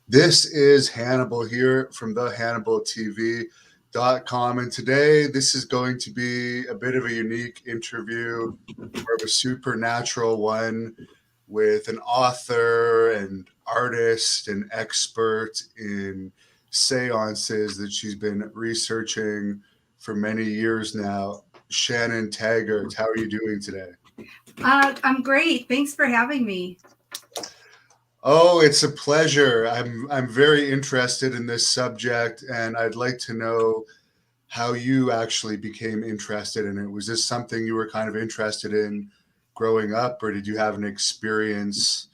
This is Hannibal here from the HannibalTV.com. And today this is going to be a bit of a unique interview, more of a supernatural one with an author and artist and expert in seances that she's been researching for many years now. Shannon Taggard, how are you doing today? I'm great. Thanks for having me. Oh, it's a pleasure. I'm very interested in this subject, and I'd like to know how you actually became interested in it. Was this something you were kind of interested in growing up, or did you have an experience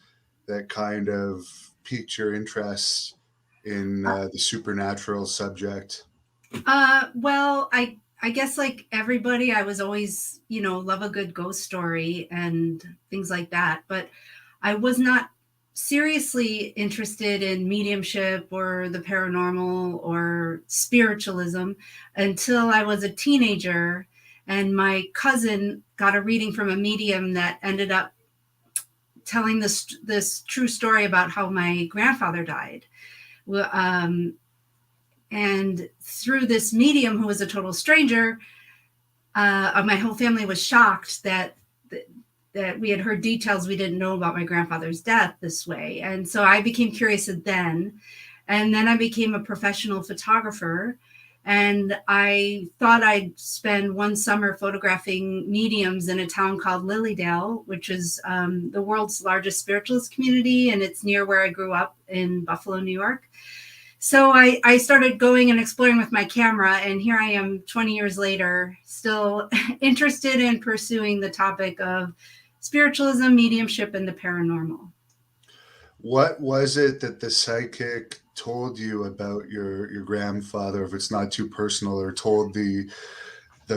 that kind of piqued your interest in the supernatural subject? Well, I guess like everybody, I was always, love a good ghost story and things like that. But I was not seriously interested in mediumship or the paranormal or spiritualism until I was a teenager. And my cousin got a reading from a medium that ended up telling this true story about how my grandfather died. Well, and through this medium, who was a total stranger, my whole family was shocked that we had heard details we didn't know about my grandfather's death this way. And so I became curious then. And then I became a professional photographer. And I thought I'd spend one summer photographing mediums in a town called Lilydale, which is the world's largest spiritualist community. And it's near where I grew up in Buffalo, New York. So I started going and exploring with my camera, and here I am 20 years later, still interested in pursuing the topic of spiritualism, mediumship, and the paranormal. What was it that the psychic told you about your grandfather, if it's not too personal, or told the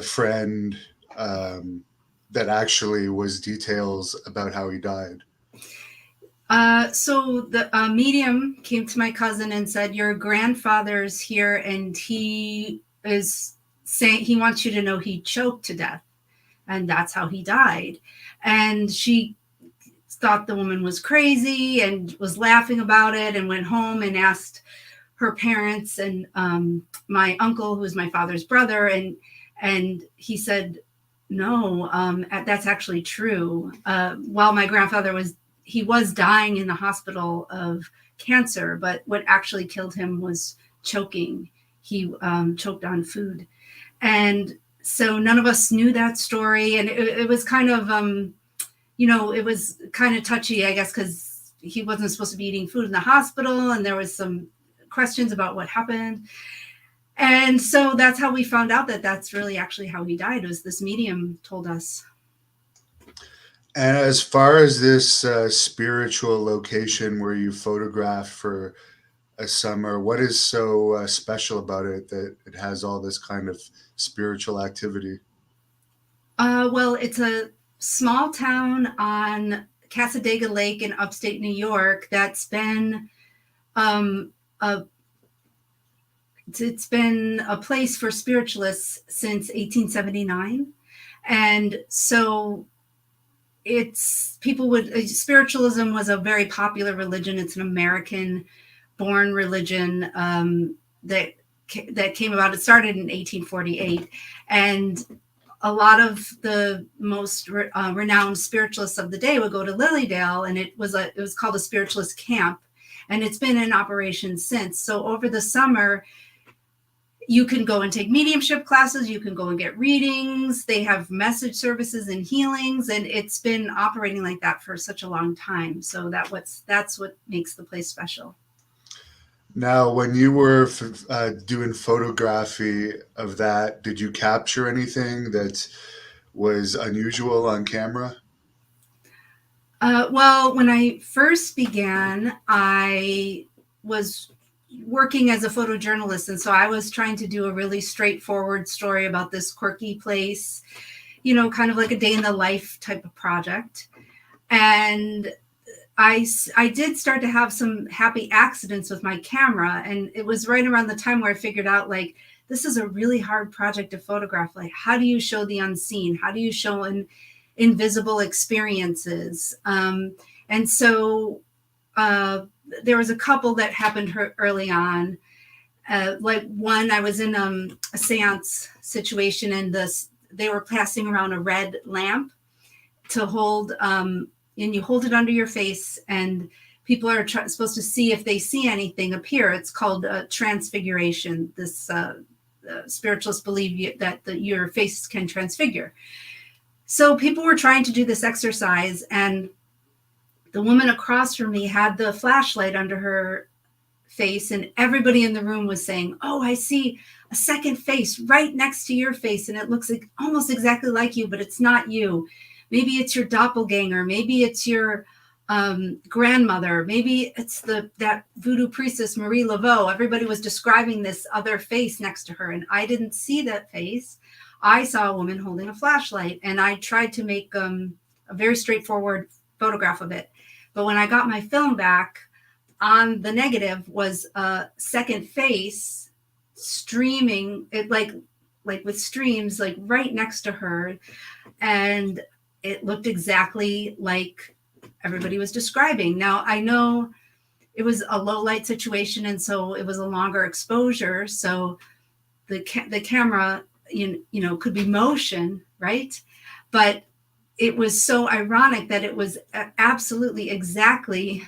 friend that actually was details about how he died? So the medium came to my cousin and said, "Your grandfather's here, and he is saying he wants you to know he choked to death, and that's how he died." And she thought the woman was crazy and was laughing about it, and went home and asked her parents and my uncle, who was my father's brother, and he said, "No, that's actually true." While my grandfather he was dying in the hospital of cancer, but what actually killed him was choking. He choked on food. And so none of us knew that story. And it was kind of, it was kind of touchy, I guess, because he wasn't supposed to be eating food in the hospital. And there was some questions about what happened. And so that's how we found out that that's really actually how he died, was this medium told us. And as far as this spiritual location where you photographed for a summer, what is so special about it that it has all this kind of spiritual activity? Well, it's a small town on Cassadaga Lake in upstate New York that's been um, a it's been a place for spiritualists since 1879. And so spiritualism was a very popular religion. It's an American born religion that came about. It started in 1848, and a lot of the most renowned spiritualists of the day would go to Lilydale, and it was called a spiritualist camp, and it's been in operation since. So over the summer, you can go and take mediumship classes. You can go and get readings. They have message services and healings, and it's been operating like that for such a long time. So that's what makes the place special. Now, when you were doing photography of that, did you capture anything that was unusual on camera? Well, when I first began, I was working as a photojournalist, and so I was trying to do a really straightforward story about this quirky place, kind of like a day in the life type of project. And I did start to have some happy accidents with my camera, and it was right around the time where I figured out, like, this is a really hard project to photograph. Like, how do you show the unseen? How do you show invisible experiences? And so there was a couple that happened early on. Like one, I was in a seance situation, and they were passing around a red lamp to hold, and you hold it under your face, and people are supposed to see if they see anything appear. It's called transfiguration. This spiritualists believe that your face can transfigure. So people were trying to do this exercise, and the woman across from me had the flashlight under her face, and everybody in the room was saying, "Oh, I see a second face right next to your face, and it looks like almost exactly like you, but it's not you. Maybe it's your doppelganger. Maybe it's your grandmother. Maybe it's that voodoo priestess Marie Laveau." Everybody was describing this other face next to her, and I didn't see that face. I saw a woman holding a flashlight, and I tried to make a very straightforward photograph of it. But when I got my film back, on the negative was a second face streaming, it like with streams, like right next to her, and it looked exactly like everybody was describing. Now, I know it was a low light situation, and so it was a longer exposure, so the camera, you know, could be motion, right? But it was so ironic that it was absolutely exactly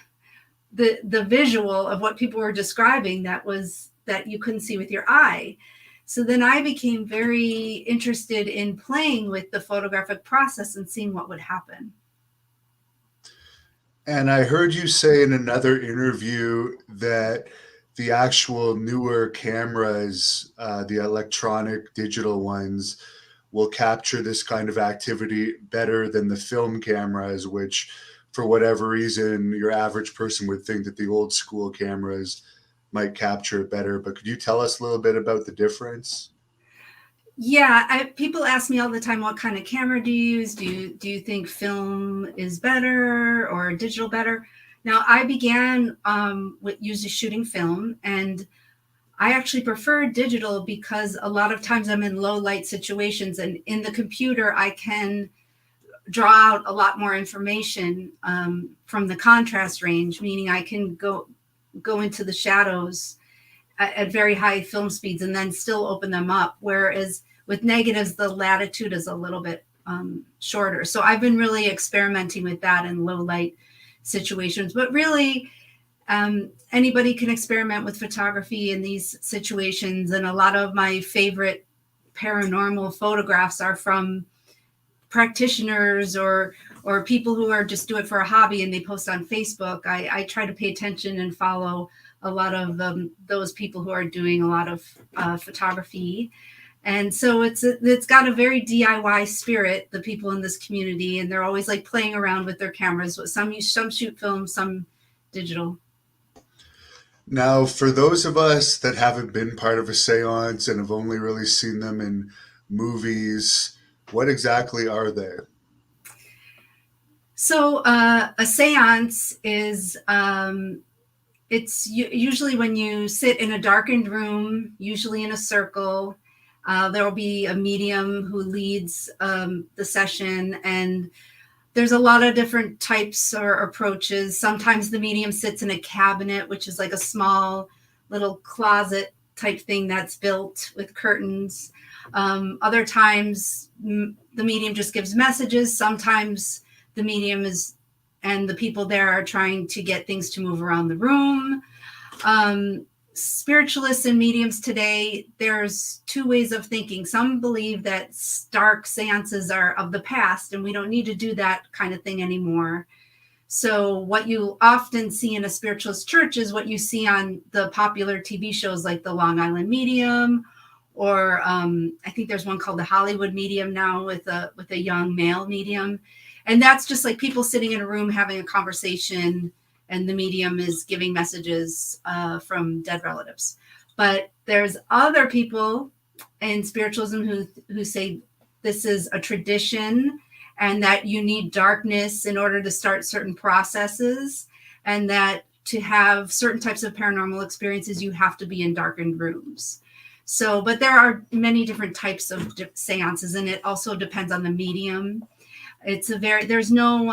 the visual of what people were describing that you couldn't see with your eye. So then I became very interested in playing with the photographic process and seeing what would happen. And I heard you say in another interview that the actual newer cameras, the electronic digital ones, will capture this kind of activity better than the film cameras, which for whatever reason, your average person would think that the old school cameras might capture it better. But could you tell us a little bit about the difference? Yeah, people ask me all the time, what kind of camera do you use? Do you think film is better or digital better? Now, I began with using shooting film, and I actually prefer digital because a lot of times I'm in low light situations, and in the computer I can draw out a lot more information from the contrast range, meaning I can go into the shadows at very high film speeds and then still open them up. Whereas with negatives, the latitude is a little bit shorter. So I've been really experimenting with that in low light situations. But really, anybody can experiment with photography in these situations. And a lot of my favorite paranormal photographs are from practitioners or people who are just do it for a hobby and they post on Facebook. I try to pay attention and follow a lot of those people who are doing a lot of photography. And so it's got a very DIY spirit, the people in this community, and they're always like playing around with their cameras. Some shoot film, some digital. Now, for those of us that haven't been part of a seance and have only really seen them in movies, what exactly are they? So a seance is it's usually when you sit in a darkened room, usually in a circle. There will be a medium who leads the session, and there's a lot of different types or approaches. Sometimes the medium sits in a cabinet, which is like a small little closet type thing that's built with curtains. Other times the medium just gives messages. Sometimes the medium and the people there are trying to get things to move around the room. Spiritualists and mediums today, there's two ways of thinking. Some believe that dark seances are of the past and we don't need to do that kind of thing anymore. So what you often see in a spiritualist church is what you see on the popular TV shows like the Long Island Medium, or I think there's one called the Hollywood Medium now with a young male medium. And that's just like people sitting in a room having a conversation, and the medium is giving messages from dead relatives. But there's other people in spiritualism who say this is a tradition and that you need darkness in order to start certain processes, and that to have certain types of paranormal experiences, you have to be in darkened rooms. So, but there are many different types of seances, and it also depends on the medium. It's a very, there's no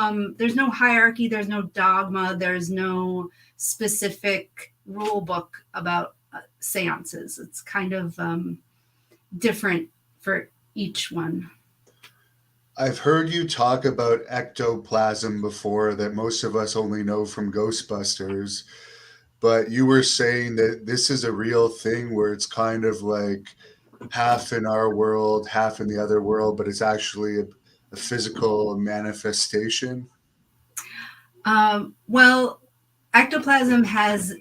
hierarchy, there's no dogma, there's no specific rule book about seances. It's kind of different for each one. I've heard you talk about ectoplasm before that most of us only know from Ghostbusters, but you were saying that this is a real thing where it's kind of like half in our world, half in the other world, but it's actually a physical manifestation. Well, ectoplasm has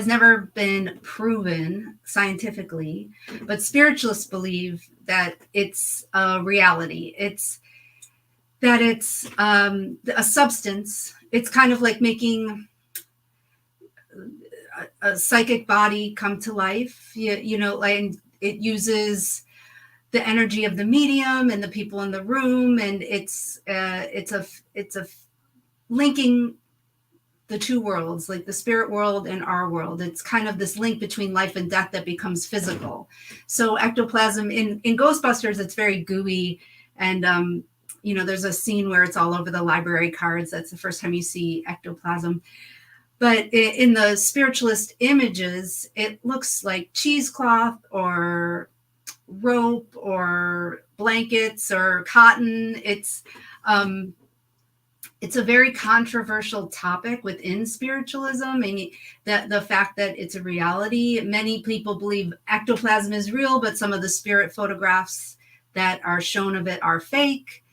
never been proven scientifically, but spiritualists believe that it's a reality. It's that it's a substance. It's kind of like making a psychic body come to life. Like it uses the energy of the medium and the people in the room, and it's a linking the two worlds, like the spirit world and our world. It's kind of this link between life and death that becomes physical. So ectoplasm in Ghostbusters, it's very gooey, and there's a scene where it's all over the library cards. That's the first time you see ectoplasm. But in the spiritualist images, it looks like cheesecloth or rope or blankets or cotton. It's a very controversial topic within spiritualism, and the fact that it's a reality. Many people believe ectoplasm is real, but some of the spirit photographs that are shown of it are fake.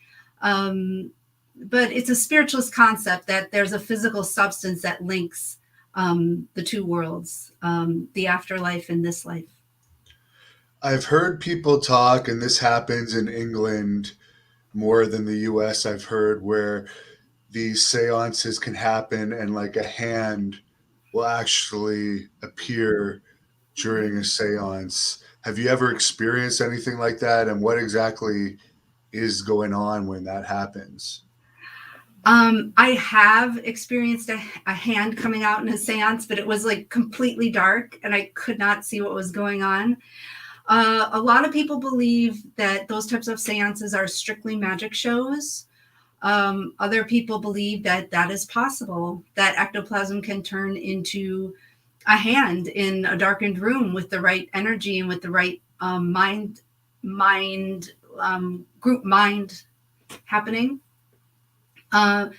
But it's a spiritualist concept that there's a physical substance that links the two worlds, the afterlife and this life. I've heard people talk, and this happens in England more than the US, I've heard, where these seances can happen and like a hand will actually appear during a seance. Have you ever experienced anything like that? And what exactly is going on when that happens? I have experienced a hand coming out in a seance, but it was like completely dark and I could not see what was going on. A lot of people believe that those types of seances are strictly magic shows. Other people believe that that is possible, that ectoplasm can turn into a hand in a darkened room with the right energy and with the right group mind happening. I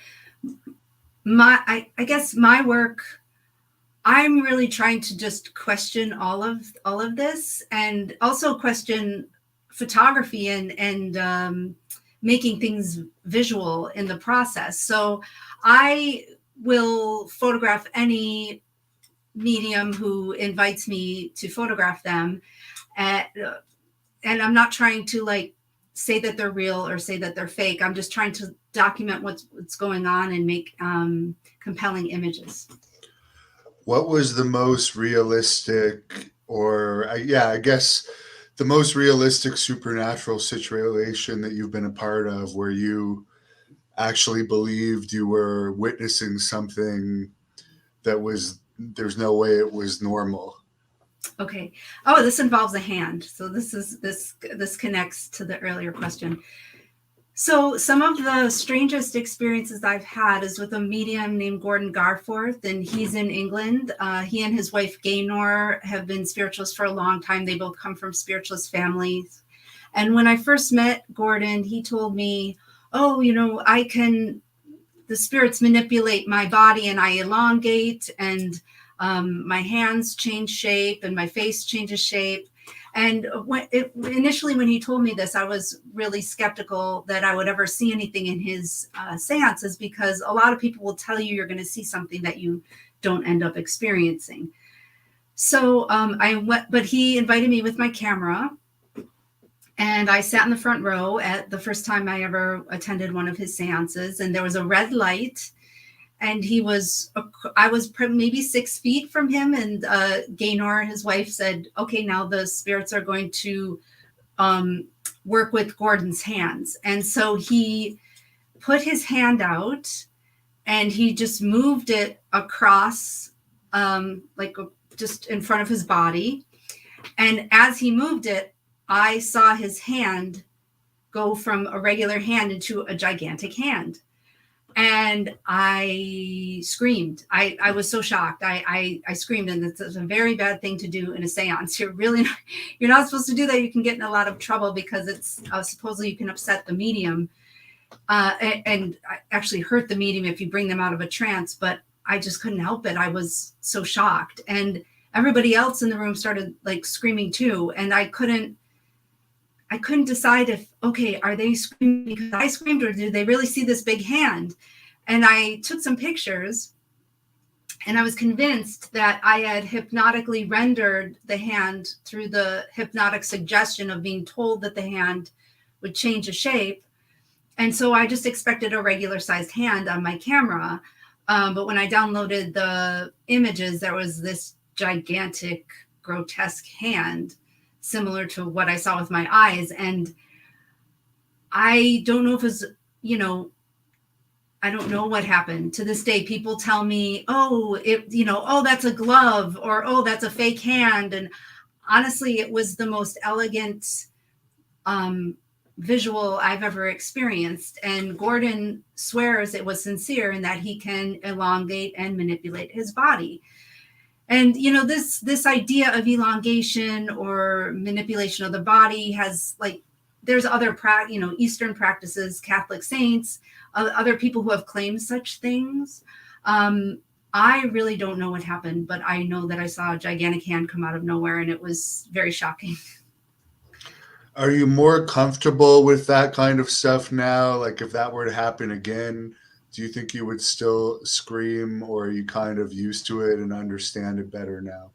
guess my work, I'm really trying to just question all of this, and also question photography and making things visual in the process. So I will photograph any medium who invites me to photograph them, and I'm not trying to like say that they're real or say that they're fake. I'm just trying to document what's going on and make compelling images. What was the most realistic, or I guess the most realistic supernatural situation that you've been a part of where you actually believed you were witnessing something that there's no way it was normal? Okay. Oh, this involves a hand. So this connects to the earlier question. So some of the strangest experiences I've had is with a medium named Gordon Garforth, and he's in England. He and his wife Gaynor have been spiritualists for a long time. They both come from spiritualist families. And when I first met Gordon, he told me, oh, the spirits manipulate my body and I elongate, and my hands change shape and my face changes shape. And initially when he told me this, I was really skeptical that I would ever see anything in his seances, because a lot of people will tell you you're going to see something that you don't end up experiencing. So I went, but he invited me with my camera, and I sat in the front row at the first time I ever attended one of his seances, and there was a red light. And I was maybe 6 feet from him, and Gaynor, his wife, said, okay, now the spirits are going to work with Gordon's hands. And so he put his hand out and he just moved it across, just in front of his body. And as he moved it, I saw his hand go from a regular hand into a gigantic hand. And I screamed. I was so shocked. I screamed, and it's a very bad thing to do in a seance. You're not supposed to do that. You can get in a lot of trouble because it's supposedly you can upset the medium and actually hurt the medium if you bring them out of a trance. But I just couldn't help it. I was so shocked, and everybody else in the room started like screaming too. And I couldn't decide if, okay, are they screaming because I screamed, or do they really see this big hand? And I took some pictures, and I was convinced that I had hypnotically rendered the hand through the hypnotic suggestion of being told that the hand would change a shape. And so I just expected a regular sized hand on my camera. But when I downloaded the images, there was this gigantic, grotesque hand, similar to what I saw with my eyes. And I don't know if it was, I don't know what happened. To this day, people tell me, oh, that's a glove, or, oh, that's a fake hand. And honestly, it was the most elegant visual I've ever experienced. And Gordon swears it was sincere and that he can elongate and manipulate his body. And, this idea of elongation or manipulation of the body has there's other, Eastern practices, Catholic saints, other people who have claimed such things. I really don't know what happened, but I know that I saw a gigantic hand come out of nowhere, and it was very shocking. Are you more comfortable with that kind of stuff now? Like if that were to happen again, do you think you would still scream, or are you kind of used to it and understand it better now?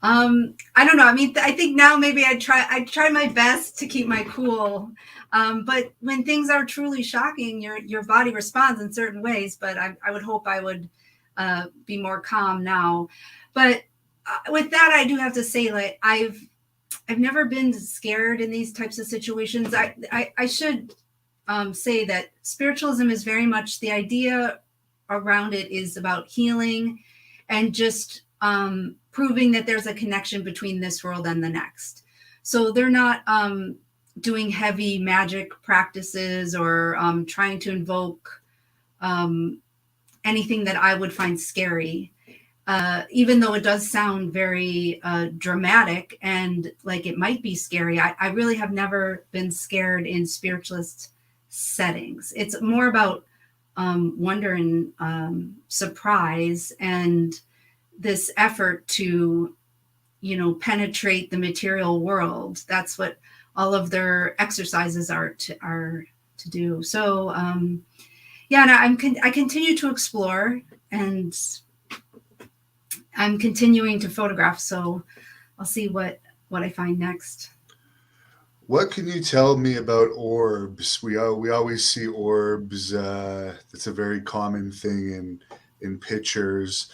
I don't know. I mean, I think now maybe I try my best to keep my cool. But when things are truly shocking, your body responds in certain ways. But I would hope I would be more calm now. But with that, I do have to say, I've never been scared in these types of situations. I should say that spiritualism is very much, the idea around it is about healing and just proving that there's a connection between this world and the next. So they're not doing heavy magic practices or trying to invoke anything that I would find scary. Even though it does sound very dramatic and like it might be scary, I really have never been scared in spiritualist settings. It's more about wonder and surprise and this effort to, penetrate the material world. That's what all of their exercises are to do. So, and I continue to explore, and I'm continuing to photograph. So I'll see what I find next. What can you tell me about orbs? We always see orbs. That's a very common thing in pictures.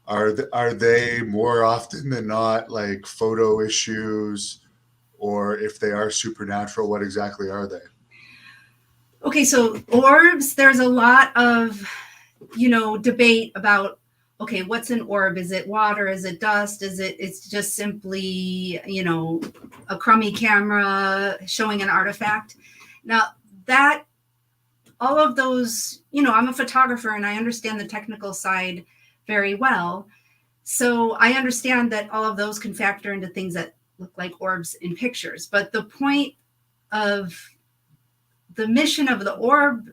Are they more often than not like photo issues, or if they are supernatural, what exactly are they? Okay, so orbs, there's a lot of, debate about, okay, what's an orb? Is it water? Is it dust? It's just simply, a crummy camera showing an artifact? Now that all of those, I'm a photographer and I understand the technical side very well. So I understand that all of those can factor into things that look like orbs in pictures. But the point of the mission of the orb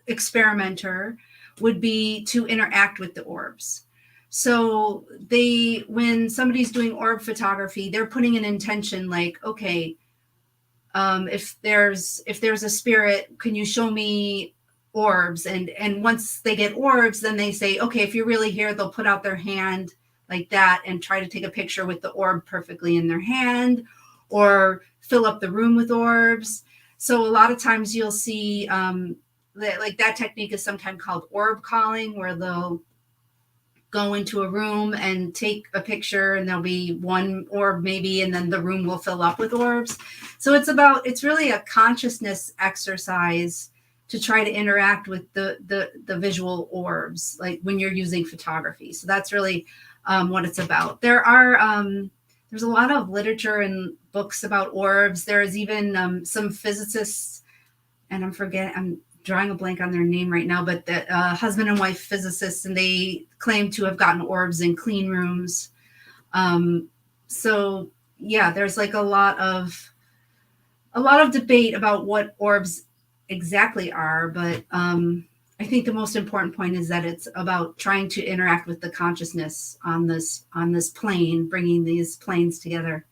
experimenter would be to interact with the orbs. So when somebody's doing orb photography, they're putting an intention like, okay, if there's a spirit, can you show me orbs? And once they get orbs, then they say, okay, if you're really here, they'll put out their hand like that and try to take a picture with the orb perfectly in their hand, or fill up the room with orbs. So a lot of times you'll see that technique is sometimes called orb calling, where they'll go into a room and take a picture, and there'll be one orb maybe, and then the room will fill up with orbs. So it's really a consciousness exercise to try to interact with the visual orbs, like when you're using photography. So that's really what it's about. There are there's a lot of literature and books about orbs. There's even some physicists, and I'm drawing a blank on their name right now, but that husband and wife physicists, and they claim to have gotten orbs in clean rooms. So yeah, there's like a lot of debate about what orbs exactly are, but I think the most important point is that it's about trying to interact with the consciousness on this plane, bringing these planes together.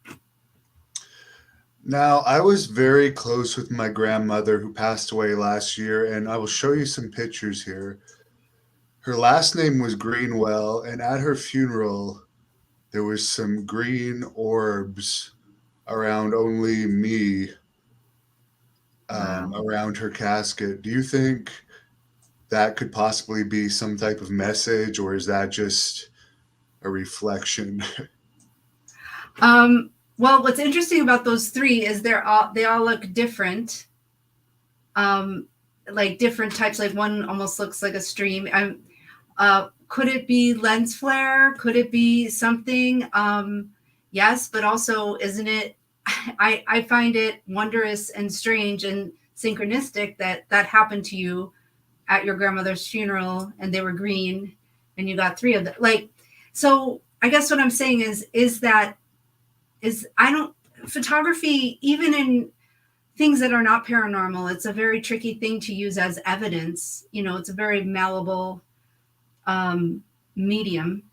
Now, I was very close with my grandmother who passed away last year, and I will show you some pictures here. Her last name was Greenwell, and at her funeral, there was some green orbs around only me, Wow. around her casket. Do you think that could possibly be some type of message, or is that just a reflection? Well, what's interesting about those three is they all look different. Like different types. Like one almost looks like a stream. Could it be lens flare? Could it be something? Yes, but also, isn't it? I find it wondrous and strange and synchronistic that happened to you at your grandmother's funeral, and they were green, and you got three of them. Like, so I guess what I'm saying is that photography, even in things that are not paranormal, it's a very tricky thing to use as evidence. It's a very malleable medium.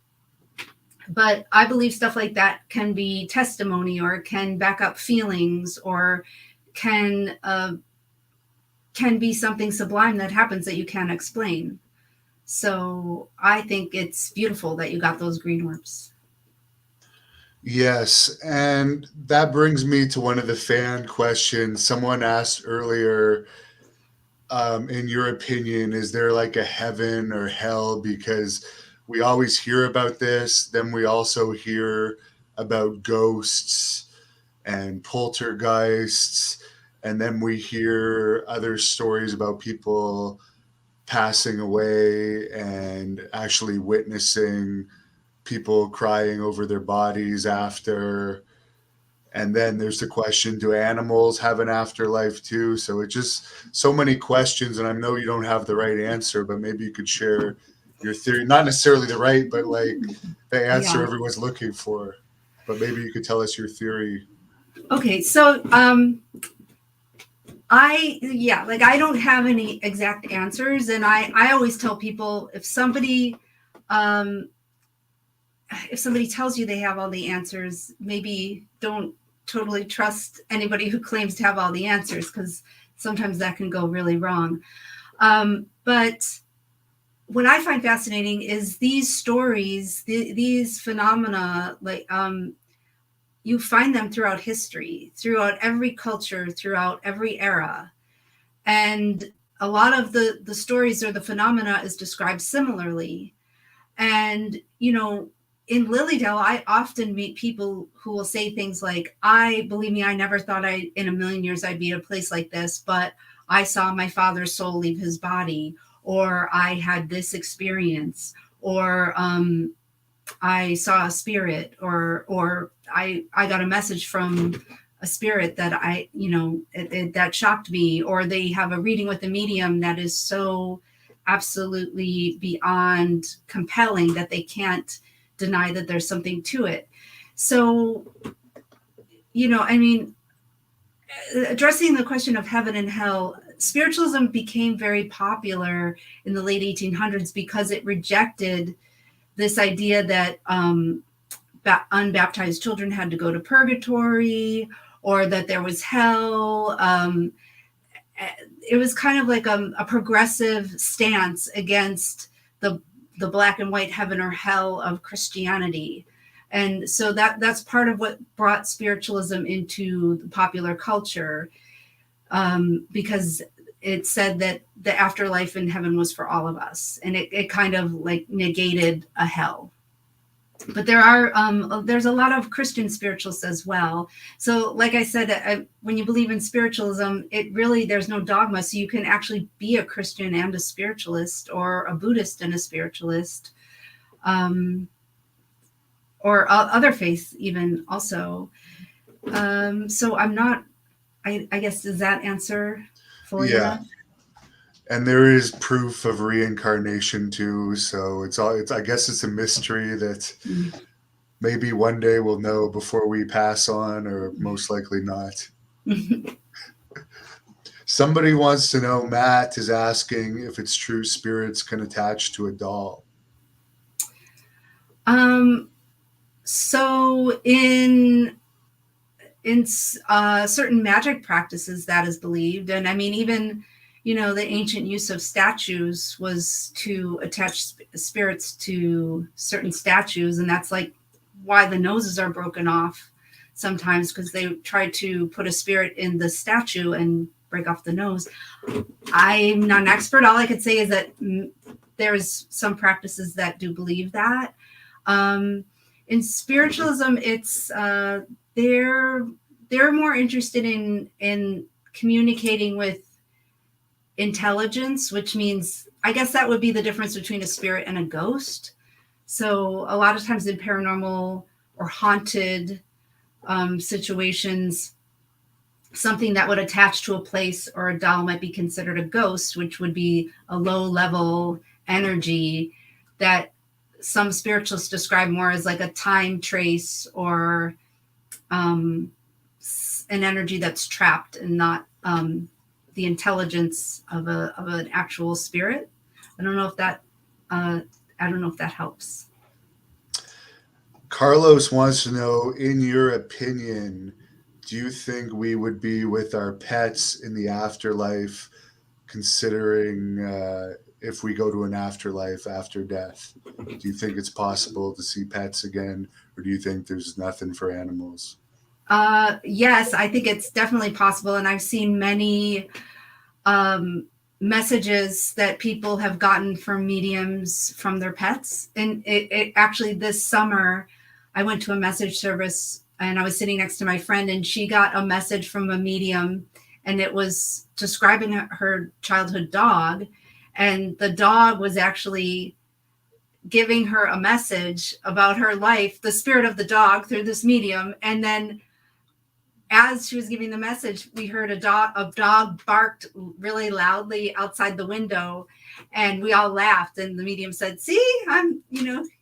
But I believe stuff like that can be testimony, or can back up feelings, or can be something sublime that happens that you can't explain. So I think it's beautiful that you got those green orbs. Yes, and that brings me to one of the fan questions. Someone asked earlier, in your opinion, is there like a heaven or hell? Because we always hear about this, then we also hear about ghosts and poltergeists, and then we hear other stories about people passing away and actually witnessing people crying over their bodies after. And then there's the question, do animals have an afterlife too? So it's just so many questions, and I know you don't have the right answer, but maybe you could share your theory. Not necessarily the right, but like the answer Yeah. everyone's looking for. But maybe you could tell us your theory. Okay, so I don't have any exact answers, and I always tell people, if somebody tells you they have all the answers, maybe don't totally trust anybody who claims to have all the answers, because sometimes that can go really wrong. But what I find fascinating is these stories, these phenomena, like you find them throughout history, throughout every culture, throughout every era. And a lot of the stories or the phenomena is described similarly. And, in Lilydale, I often meet people who will say things like, believe me, I never thought in a million years I'd be at a place like this, but I saw my father's soul leave his body, or I had this experience, or I saw a spirit, or I got a message from a spirit that that shocked me, or they have a reading with a medium that is so absolutely beyond compelling that they can't deny that there's something to it. So, addressing the question of heaven and hell, spiritualism became very popular in the late 1800s because it rejected this idea that unbaptized children had to go to purgatory, or that there was hell. It was kind of like a progressive stance against the black and white heaven or hell of Christianity. And so that's part of what brought spiritualism into the popular culture, because it said that the afterlife in heaven was for all of us, and it kind of like negated a hell. But there's a lot of Christian spiritualists as well. So like I said, when you believe in spiritualism, there's no dogma. So you can actually be a Christian and a spiritualist, or a Buddhist and a spiritualist. or other faiths even also. So I'm not, I guess, does that answer fully Yeah. enough? And there is proof of reincarnation too. So it's I guess it's a mystery that Mm. maybe one day we'll know before we pass on, or most likely not. Somebody wants to know, Matt is asking if it's true spirits can attach to a doll. um, so in certain magic practices that is believed, and I mean even the ancient use of statues was to attach spirits to certain statues, and that's like why the noses are broken off sometimes, because they try to put a spirit in the statue and break off the nose. I'm not an expert. All I could say is that there's some practices that do believe that. In spiritualism, it's they're more interested in communicating with intelligence, which means, I guess that would be the difference between a spirit and a ghost. So a lot of times in paranormal or haunted situations, something that would attach to a place or a doll might be considered a ghost, which would be a low level energy that some spiritualists describe more as like a time trace, or an energy that's trapped and not the intelligence of an actual spirit. I don't know if that helps. Carlos wants to know, in your opinion, do you think we would be with our pets in the afterlife, considering if we go to an afterlife after death? Do you think it's possible to see pets again, or do you think there's nothing for animals? Yes, I think it's definitely possible, and I've seen many messages that people have gotten from mediums from their pets. And it actually, this summer, I went to a message service and I was sitting next to my friend, and she got a message from a medium, and it was describing her childhood dog. And the dog was actually giving her a message about her life, the spirit of the dog, through this medium. And then as she was giving the message, we heard a dog barked really loudly outside the window, and we all laughed. And the medium said, "See,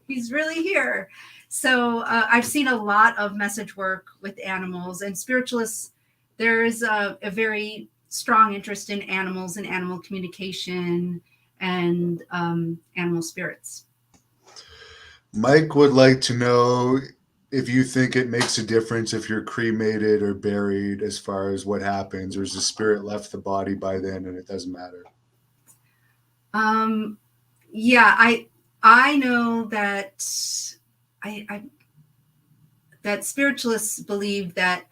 he's really here." So I've seen a lot of message work with animals and spiritualists. There's a very strong interest in animals and animal communication and animal spirits. Mike would like to know if you think it makes a difference if you're cremated or buried as far as what happens, or is the spirit left the body by then and it doesn't matter? Yeah, I know that that spiritualists believe that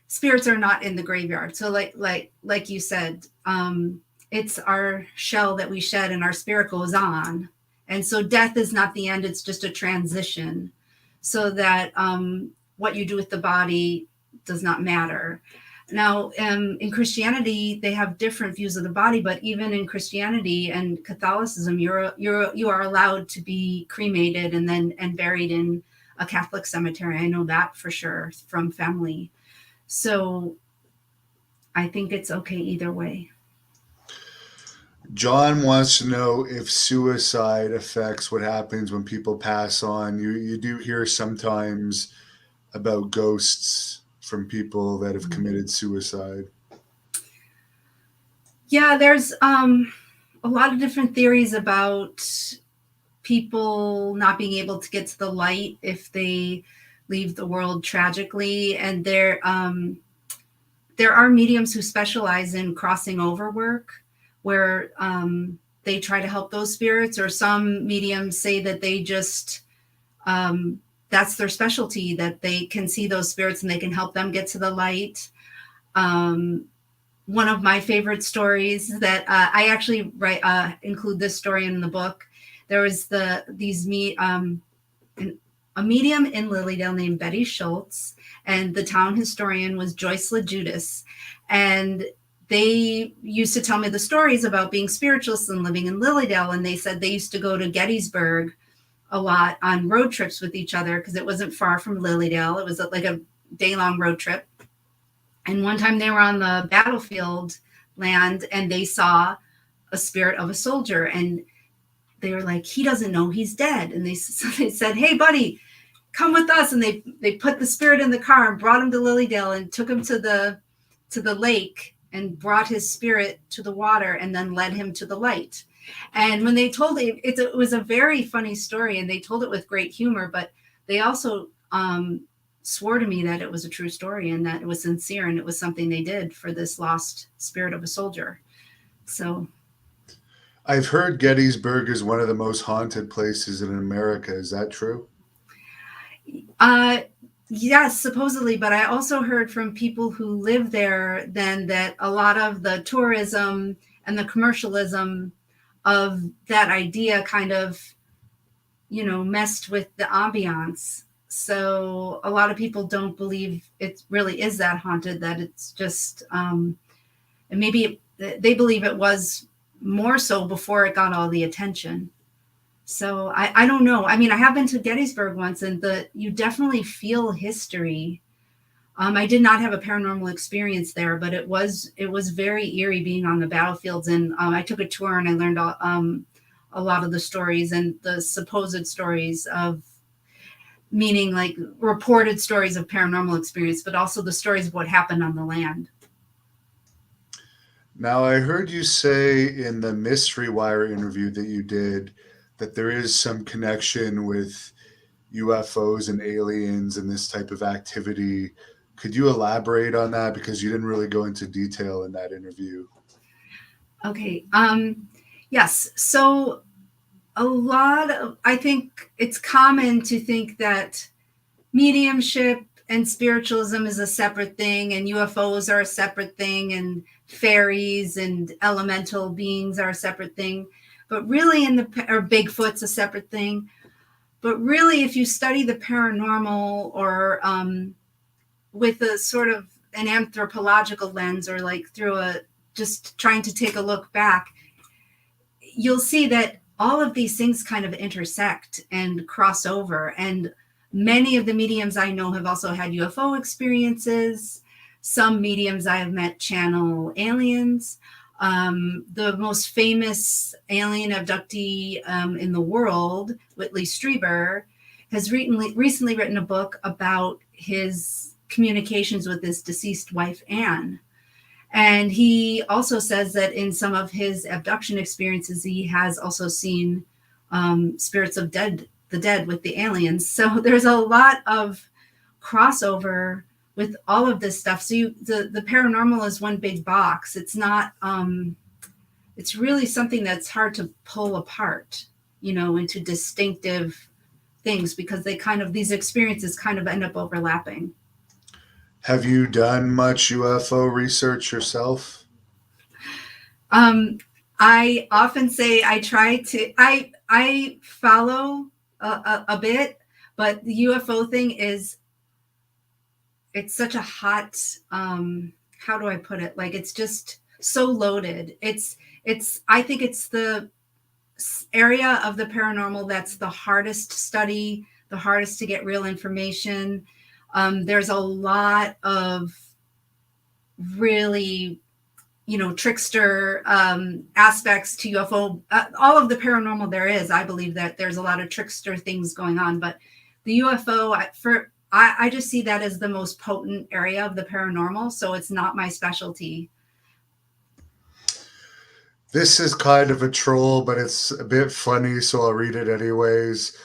spirits are not in the graveyard. So like you said, it's our shell that we shed and our spirit goes on. And so death is not the end, it's just a transition. So that what you do with the body does not matter. Now, in Christianity, they have different views of the body, but even in Christianity and Catholicism, you are allowed to be cremated and buried in a Catholic cemetery. I know that for sure from family. So I think it's okay either way. John wants to know if suicide affects what happens when people pass on. You do hear sometimes about ghosts from people that have committed suicide. Yeah, there's a lot of different theories about people not being able to get to the light if they leave the world tragically. And there are mediums who specialize in crossing over work, where they try to help those spirits, or some mediums say that they just that's their specialty, that they can see those spirits and they can help them get to the light. One of my favorite stories that I actually include this story in the book. There was a medium in Lilydale named Betty Schultz, and the town historian was Joyce LaJudas. And they used to tell me the stories about being spiritualists and living in Lilydale. And they said they used to go to Gettysburg a lot on road trips with each other because it wasn't far from Lilydale. It was like a day-long road trip. And one time they were on the battlefield land and they saw a spirit of a soldier, and they were like, he doesn't know he's dead. And so they said, hey, buddy, come with us. And they put the spirit in the car and brought him to Lilydale and took him to the lake and brought his spirit to the water and then led him to the light. And when they told it was a very funny story, and they told it with great humor, but they also swore to me that it was a true story and that it was sincere and it was something they did for this lost spirit of a soldier. So I've heard Gettysburg is one of the most haunted places in America. Is that true? Yes, supposedly, but I also heard from people who live there then that a lot of the tourism and the commercialism of that idea kind of, messed with the ambiance. So a lot of people don't believe it really is that haunted, that it's just, and maybe they believe it was more so before it got all the attention. So I don't know. I mean, I have been to Gettysburg once, and you definitely feel history. I did not have a paranormal experience there, but it was very eerie being on the battlefields. And I took a tour and I learned a lot of the stories and the supposed stories of, meaning like reported stories of paranormal experience, but also the stories of what happened on the land. Now, I heard you say in the Mystery Wire interview that you did that there is some connection with UFOs and aliens and this type of activity. Could you elaborate on that? Because you didn't really go into detail in that interview. Okay. Yes. So I think it's common to think that mediumship and spiritualism is a separate thing, and UFOs are a separate thing, and fairies and elemental beings are a separate thing. But really, or Bigfoot's a separate thing. But really, if you study the paranormal or with a sort of an anthropological lens, or like through just trying to take a look back, you'll see that all of these things kind of intersect and cross over. And many of the mediums I know have also had UFO experiences. Some mediums I have met channel aliens. The most famous alien abductee in the world, Whitley Strieber, has recently written a book about his communications with his deceased wife, Anne. And he also says that in some of his abduction experiences, he has also seen spirits of the dead with the aliens. So there's a lot of crossover with all of this stuff. So the paranormal is one big box. It's not, it's really something that's hard to pull apart, into distinctive things, because these experiences kind of end up overlapping. Have you done much UFO research yourself? I often say I follow a bit, but the UFO thing it's such a hot, how do I put it? Like, it's just so loaded. I think it's the area of the paranormal that's the hardest to study, the hardest to get real information. There's a lot of really, trickster aspects to UFO. All of the paranormal there is, I believe that there's a lot of trickster things going on. But the UFO, I just see that as the most potent area of the paranormal. So it's not my specialty. This is kind of a troll, but it's a bit funny, so I'll read it anyways.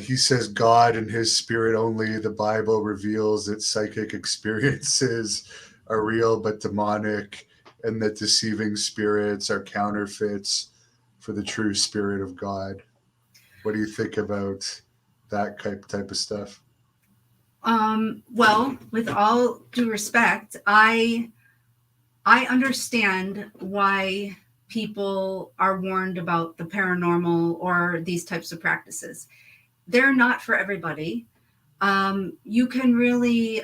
He says, God and his spirit only. The Bible reveals that psychic experiences are real but demonic, and that deceiving spirits are counterfeits for the true spirit of God. What do you think about that type of stuff? Well, with all due respect, I understand why people are warned about the paranormal or these types of practices. They're not for everybody. You can really,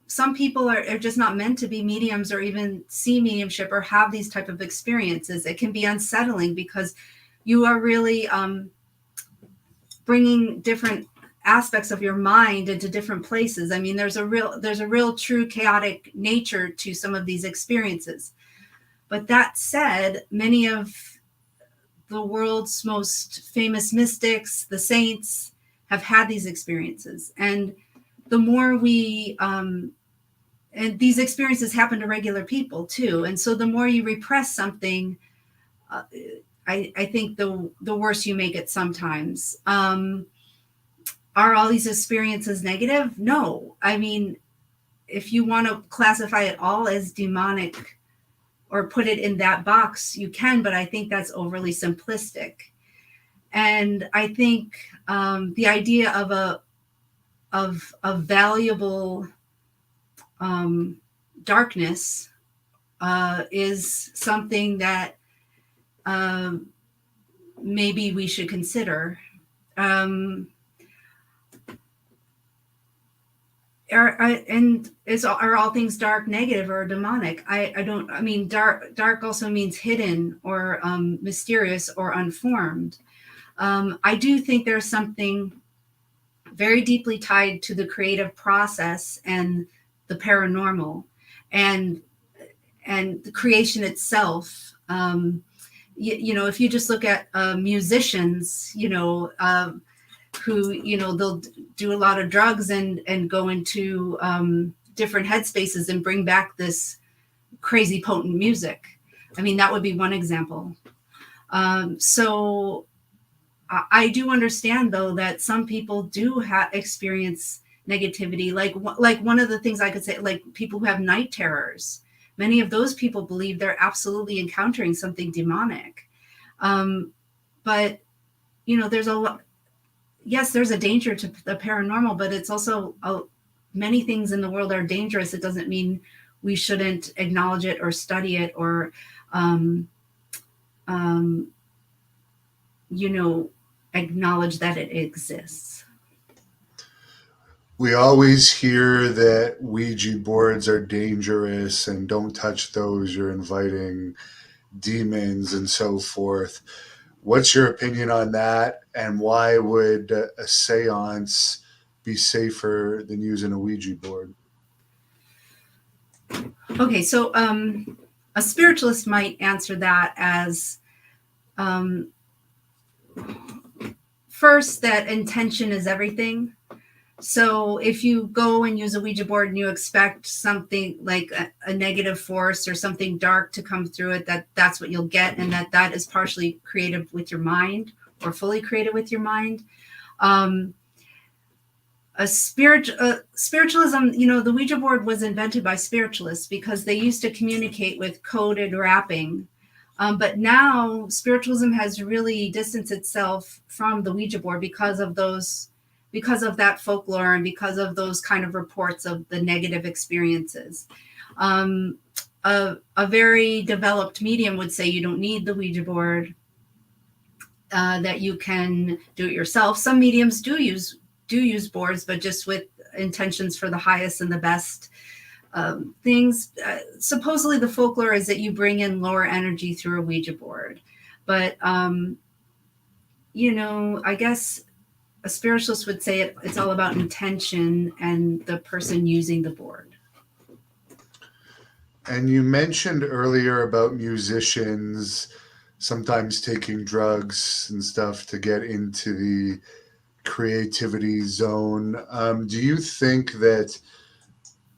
some people are just not meant to be mediums or even see mediumship or have these type of experiences. It can be unsettling because you are really bringing different aspects of your mind into different places. I mean, there's a real true chaotic nature to some of these experiences. But that said, many of the world's most famous mystics, the saints, have had these experiences. And the more we, and these experiences happen to regular people too. And so the more you repress something, I think the worse you make it sometimes. Are all these experiences negative? No. I mean, if you want to classify it all as demonic or put it in that box, you can, but I think that's overly simplistic. And I think the idea of a valuable darkness is something that maybe we should consider. Are all things dark negative or demonic? I mean, dark also means hidden or mysterious or unformed. I do think there's something very deeply tied to the creative process and the paranormal and the creation itself. You know, if you just look at musicians, you know, who, you know, they'll do a lot of drugs and go into different headspaces and bring back this crazy potent music. I mean, that would be one example. So I do understand, though, that some people do experience negativity. Like one of the things I could say, like people who have night terrors, many of those people believe they're absolutely encountering something demonic. But, you know, there's a lot. Yes, there's a danger to the paranormal, but it's also many things in the world are dangerous. It doesn't mean we shouldn't acknowledge it or study it or, you know, acknowledge that it exists. We always hear that Ouija boards are dangerous and don't touch those, you're inviting demons and so forth. What's your opinion on that? And why would a seance be safer than using a Ouija board? Okay, so a spiritualist might answer that as first, that intention is everything. So if you go and use a Ouija board and you expect something like a negative force or something dark to come through it, that's what you'll get, and that is partially created with your mind or fully created with your mind. Spiritualism, you know, the Ouija board was invented by spiritualists because they used to communicate with coded rapping. But now spiritualism has really distanced itself from the Ouija board because of that folklore and because of those kind of reports of the negative experiences. A very developed medium would say you don't need the Ouija board, that you can do it yourself. Some mediums do use boards, but just with intentions for the highest and the best things. Supposedly the folklore is that you bring in lower energy through a Ouija board. But, you know, I guess a spiritualist would say it's all about intention and the person using the board. And you mentioned earlier about musicians sometimes taking drugs and stuff to get into the creativity zone. Do you think that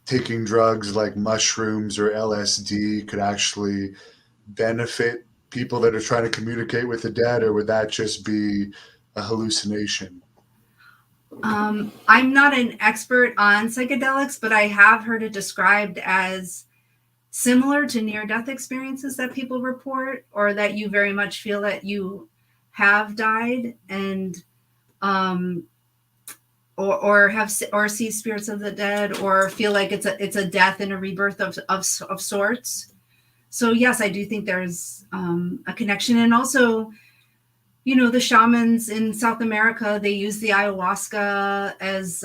taking drugs like mushrooms or LSD could actually benefit people that are trying to communicate with the dead, or would that just be a hallucination? I'm not an expert on psychedelics, but I have heard it described as similar to near-death experiences that people report, or that you very much feel that you have died and or see spirits of the dead, or feel like it's a death and a rebirth of sorts. So yes, I do think there's a connection. And also, you know, the shamans in South America, they use the ayahuasca as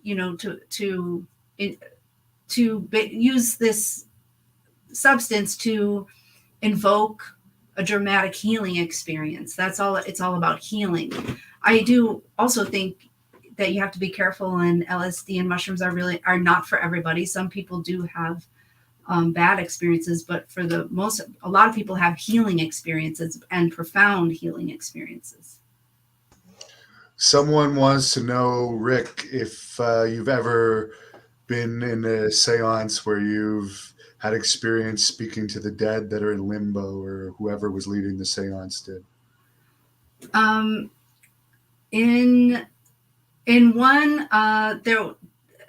you know, to use this substance to invoke a dramatic healing experience. That's all. It's all about healing. I do also think that you have to be careful, and LSD and mushrooms are not for everybody. Some people do have bad experiences, but for a lot of people have healing experiences and profound healing experiences. Someone wants to know, Rick, if you've ever been in a seance where you've had experience speaking to the dead that are in limbo, or whoever was leading the seance did. Um, in one, there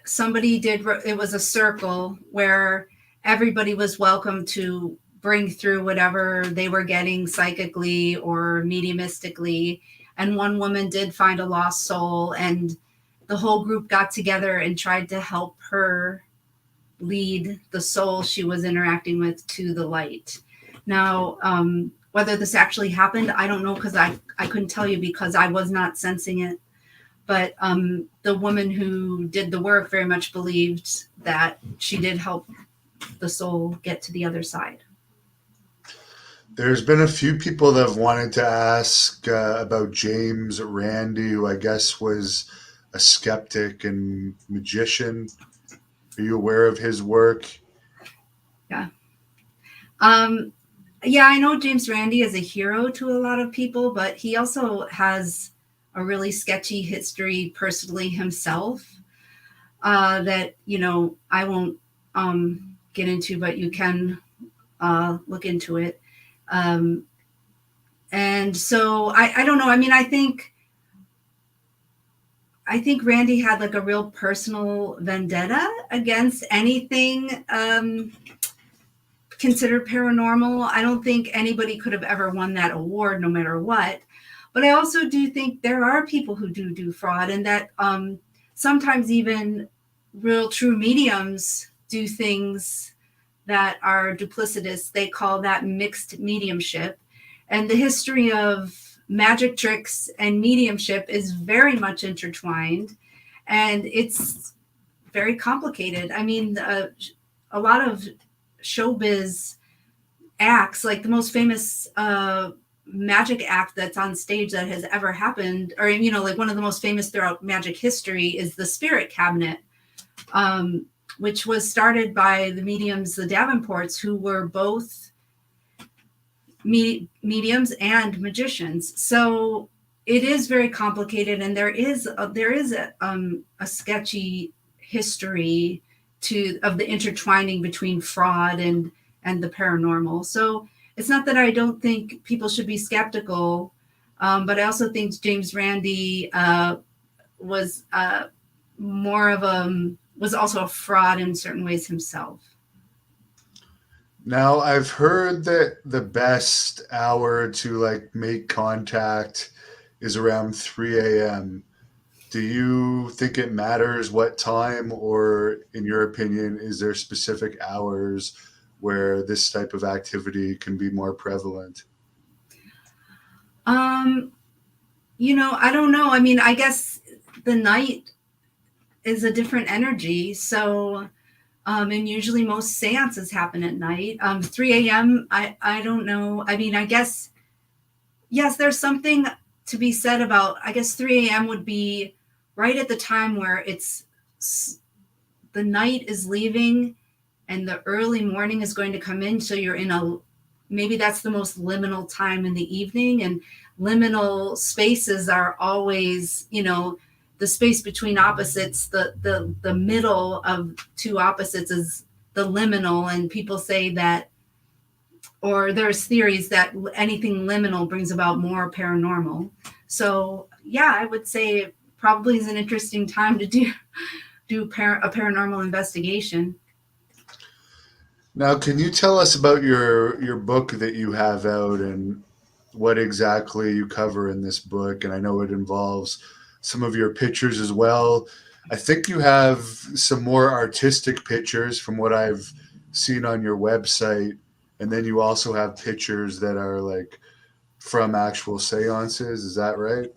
somebody did. It was a circle where everybody was welcome to bring through whatever they were getting psychically or mediumistically. And one woman did find a lost soul, and the whole group got together and tried to help her lead the soul she was interacting with to the light. Now, whether this actually happened, I don't know, because I couldn't tell you because I was not sensing it. But the woman who did the work very much believed that she did help the soul get to the other side. There's been a few people that have wanted to ask about James Randi, who I guess was a skeptic and magician. Are you aware of his work? Yeah. Yeah, I know James Randi is a hero to a lot of people, but he also has a really sketchy history personally himself that, I won't get into, but you can look into it. And so I don't know. I mean, I think Randy had like a real personal vendetta against anything considered paranormal. I don't think anybody could have ever won that award no matter what. But I also do think there are people who do fraud, and that sometimes even real true mediums do things that are duplicitous. They call that mixed mediumship. And the history of magic tricks and mediumship is very much intertwined, and it's very complicated. I mean, a lot of showbiz acts, like the most famous magic act that's on stage that has ever happened, or like one of the most famous throughout magic history, is the Spirit Cabinet, which was started by the mediums, the Davenports, who were both mediums and magicians. So it is very complicated, and there is a sketchy history of the intertwining between fraud and the paranormal. So it's not that I don't think people should be skeptical, but I also think James Randi was was also a fraud in certain ways himself. Now, I've heard that the best hour to make contact is around 3 a.m. Do you think it matters what time, or in your opinion, is there specific hours where this type of activity can be more prevalent? I don't know. I mean, I guess the night is a different energy. So, and usually most seances happen at night. 3 a.m., I don't know. I mean, I guess, yes, there's something to be said about, I guess 3 a.m. would be right at the time where the night is leaving and the early morning is going to come in. So you're maybe that's the most liminal time in the evening, and liminal spaces are always, the space between opposites, the middle of two opposites is the liminal. And people say that, or there's theories that anything liminal brings about more paranormal. So yeah, I would say it probably is an interesting time to do a paranormal investigation. Now, can you tell us about your book that you have out and what exactly you cover in this book? And I know it involves some of your pictures as well. I think you have some more artistic pictures from what I've seen on your website. And then you also have pictures that are from actual seances. Is that right?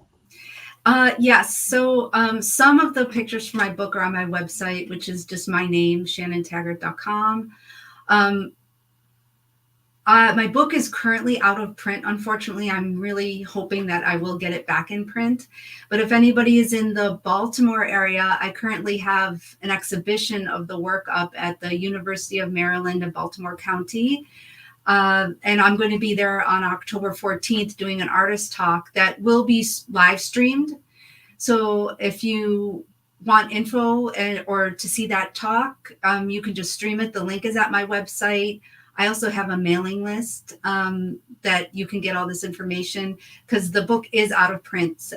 Yes. So some of the pictures from my book are on my website, which is just my name, shannontaggard.com. My book is currently out of print. Unfortunately, I'm really hoping that I will get it back in print. But if anybody is in the Baltimore area, I currently have an exhibition of the work up at the University of Maryland in Baltimore County. And I'm going to be there on October 14th doing an artist talk that will be live streamed. So if you want info or to see that talk, you can just stream it. The link is at my website. I also have a mailing list that you can get all this information, because the book is out of print,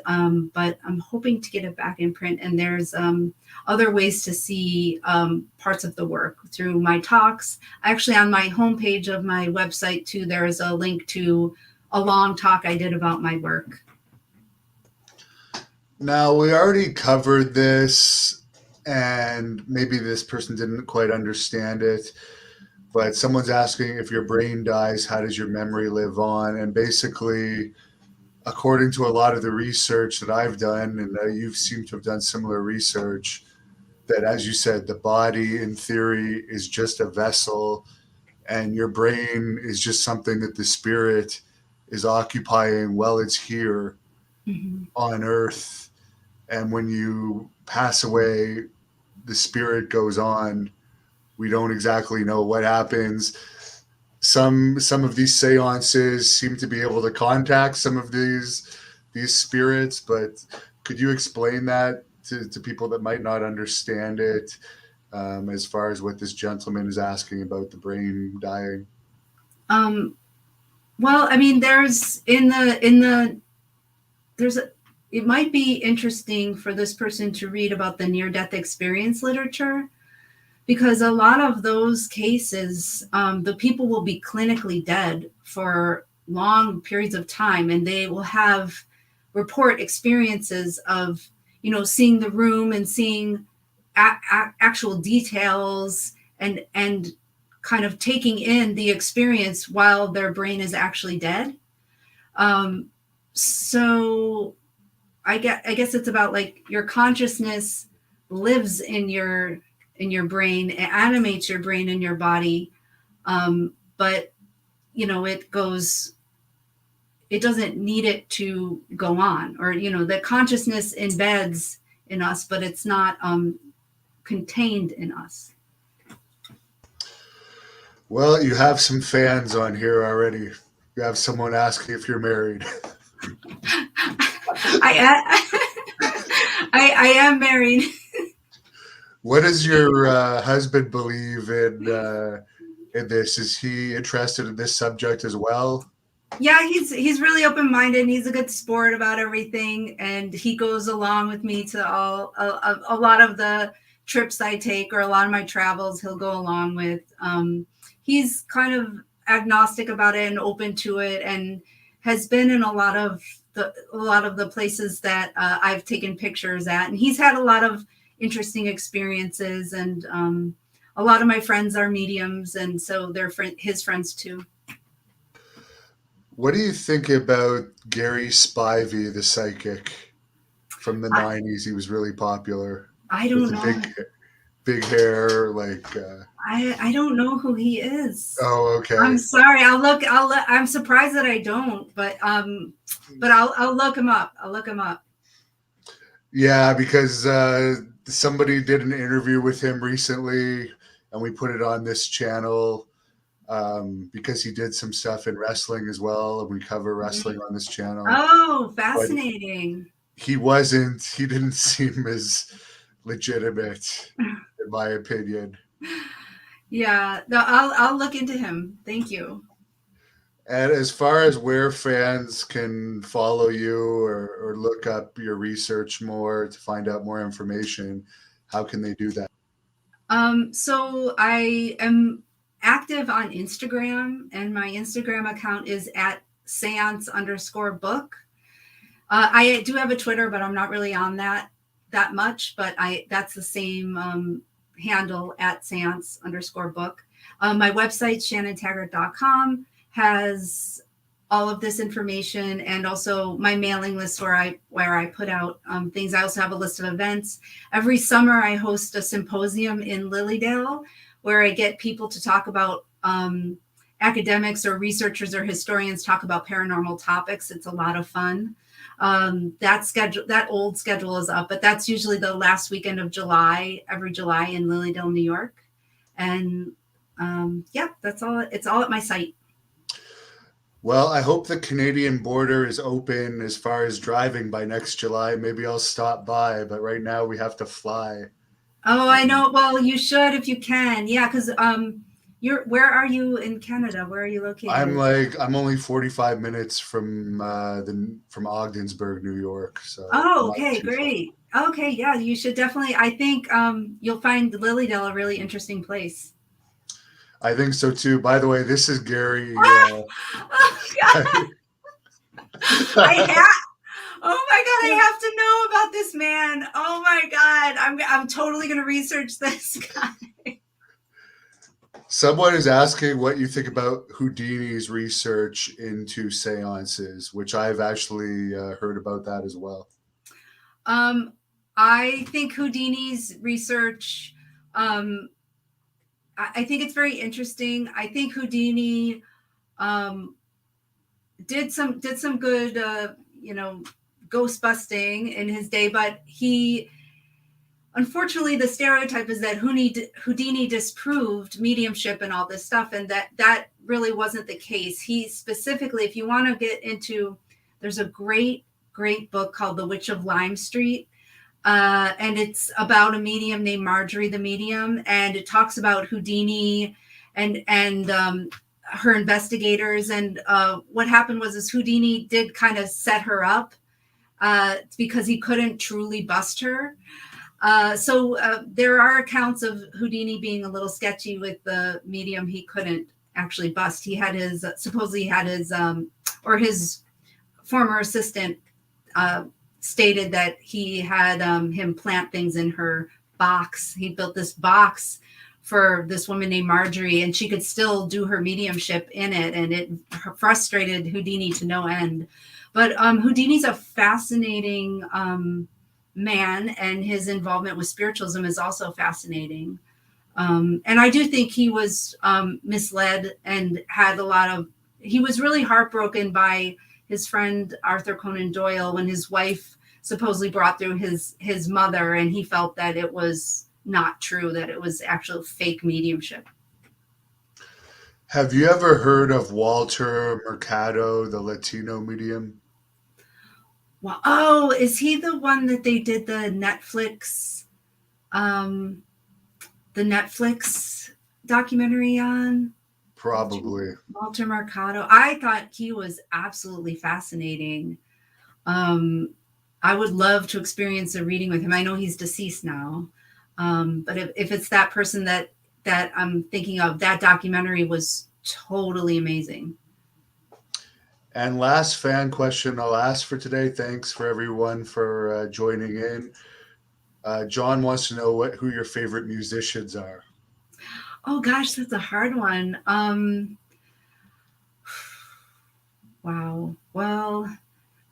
but I'm hoping to get it back in print. And there's other ways to see parts of the work through my talks. Actually, on my homepage of my website too, there is a link to a long talk I did about my work. Now, we already covered this, and maybe this person didn't quite understand it, but someone's asking, if your brain dies, how does your memory live on? And basically, according to a lot of the research that I've done, and you seem to have done similar research, that, as you said, the body in theory is just a vessel, and your brain is just something that the spirit is occupying while it's here on Earth. And when you pass away, the spirit goes on. We don't exactly know what happens. Some of these seances seem to be able to contact some of these spirits, but could you explain that to people that might not understand it, as far as what this gentleman is asking about the brain dying? Well, I mean, it might be interesting for this person to read about the near-death experience literature, because a lot of those cases, the people will be clinically dead for long periods of time, and they will report experiences of, seeing the room and seeing actual details and kind of taking in the experience while their brain is actually dead. So I guess it's about, like, your consciousness lives in your brain, it animates your brain and your body, but it doesn't need it to go on, or the consciousness embeds in us, but it's not contained in us. Well, you have some fans on here already. You have someone asking if you're married. I am married. What does your husband believe in this? Is he interested in this subject as well? Yeah, he's really open-minded. He's a good sport about everything, and he goes along with me to a lot of the trips I take, or a lot of my travels. He'll go along with. He's kind of agnostic about it and open to it, and has been in a lot of the places that I've taken pictures at, and he's had a lot of interesting experiences, and a lot of my friends are mediums, and so they're his friends too. What do you think about Gary Spivey, the psychic from the 90s? He was really popular. I don't know. Big hair, like. I don't know who he is. Oh, okay. I'm sorry. I'll look. I'm surprised that I don't, but I'll look him up. Yeah, because somebody did an interview with him recently, and we put it on this channel. Because he did some stuff in wrestling as well, and we cover wrestling on this channel. Oh, fascinating. But he didn't seem as legitimate, in my opinion. Yeah, I'll look into him. Thank you. And as far as where fans can follow you or look up your research more to find out more information, how can they do that? So I am active on Instagram, and my Instagram account is at seance_book. I do have a Twitter, but I'm not really on that much, but that's the same handle at seance_book. My website, shannontaggard.com, has all of this information, and also my mailing list where I put out things. I also have a list of events. Every summer I host a symposium in Lilydale, where I get people to talk about academics or researchers or historians talk about paranormal topics. It's a lot of fun. That old schedule is up, but that's usually the last weekend of July, every July in Lilydale, New York. And yeah, that's all. It's all at my site. Well, I hope the Canadian border is open as far as driving by next July. Maybe I'll stop by, but right now we have to fly. Oh, I know. Well, you should if you can. Yeah, because where are you in Canada? Where are you located? I'm only 45 minutes from from Ogdensburg, New York. So Oh, not okay, too far. great. Okay, yeah, you should definitely. I think you'll find Lilydale a really interesting place. I think so too. By the way, this is Gary. Oh, God. I have. Oh my God, I have to know about this man. Oh my God, I'm totally gonna research this guy. Someone is asking what you think about Houdini's research into seances, which I've actually heard about that as well. I think Houdini's research. I think it's very interesting. I think Houdini did some good, ghost busting in his day, but unfortunately, the stereotype is that Houdini disproved mediumship and all this stuff, and that really wasn't the case. He specifically, if you want to get into, there's a great book called The Witch of Lime Street. And it's about a medium named Marjorie the Medium, and it talks about Houdini and her investigators. And what happened was Houdini did kind of set her up because he couldn't truly bust her. So there are accounts of Houdini being a little sketchy with the medium he couldn't actually bust. He had his supposedly had his or his former assistant stated that he had him plant things in her box. He built this box for this woman named Marjorie, and she could still do her mediumship in it, and it frustrated Houdini to no end. But Houdini's a fascinating man, and his involvement with spiritualism is also fascinating. And I do think he was misled and had he was really heartbroken by his friend Arthur Conan Doyle when his wife supposedly brought through his mother, and he felt that it was not true, that it was actual fake mediumship. Have you ever heard of Walter Mercado, the Latino medium? Well, oh, is he the one that they did the Netflix documentary on? Probably. Walter Mercado. I thought he was absolutely fascinating. I would love to experience a reading with him. I know he's deceased now, but if it's that person that I'm thinking of, that documentary was totally amazing. And last fan question I'll ask for today. Thanks for everyone for joining in. John wants to know who your favorite musicians are. Oh gosh, that's a hard one. Wow. Well,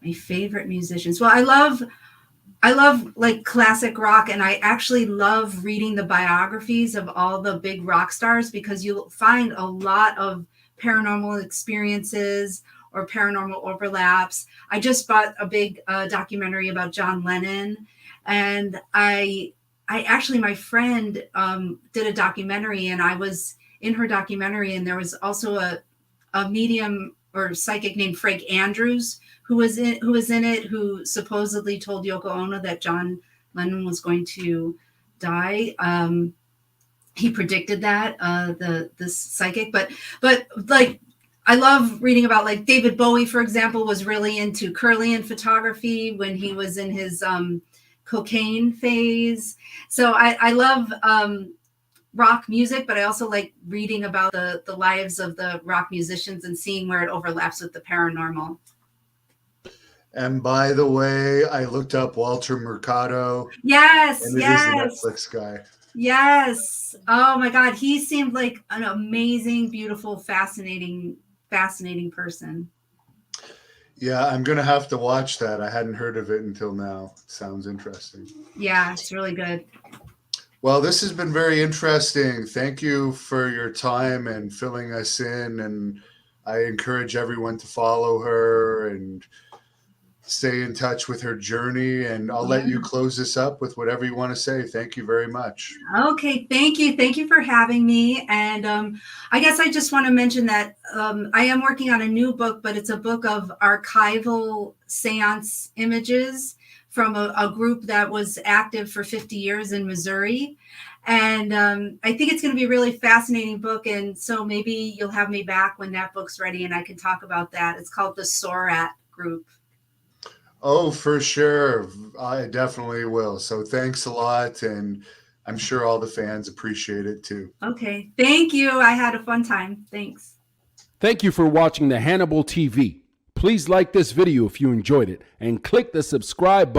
my favorite musicians. Well, I love like classic rock, and I actually love reading the biographies of all the big rock stars, because you'll find a lot of paranormal experiences or paranormal overlaps. I just bought a big documentary about John Lennon, and I actually, my friend did a documentary, and I was in her documentary, and there was also a medium or psychic named Frank Andrews who was in it, who supposedly told Yoko Ono that John Lennon was going to die. He predicted that, this psychic, but like, I love reading about, like, David Bowie, for example, was really into Kirlian photography when he was in his cocaine phase. So I love rock music, but I also like reading about the lives of the rock musicians and seeing where it overlaps with the paranormal. And by the way, I looked up Walter Mercado. Yes, and yes. It is the Netflix guy. Yes. Oh my God. He seemed like an amazing, beautiful, fascinating person. Yeah, I'm going to have to watch that. I hadn't heard of it until now. Sounds interesting. Yeah, it's really good. Well, this has been very interesting. Thank you for your time and filling us in. And I encourage everyone to follow her and stay in touch with her journey. And I'll let you close this up with whatever you want to say. Thank you very much. Okay, thank you. Thank you for having me. And I guess I just want to mention that I am working on a new book, but it's a book of archival seance images from a group that was active for 50 years in Missouri. And I think it's going to be a really fascinating book. And so maybe you'll have me back when that book's ready and I can talk about that. It's called the SORAT group. Oh, for sure. I definitely will. So thanks a lot. And I'm sure all the fans appreciate it too. Okay, thank you. I had a fun time. Thanks. Thank you for watching the Hannibal TV. Please like this video if you enjoyed it and click the subscribe button.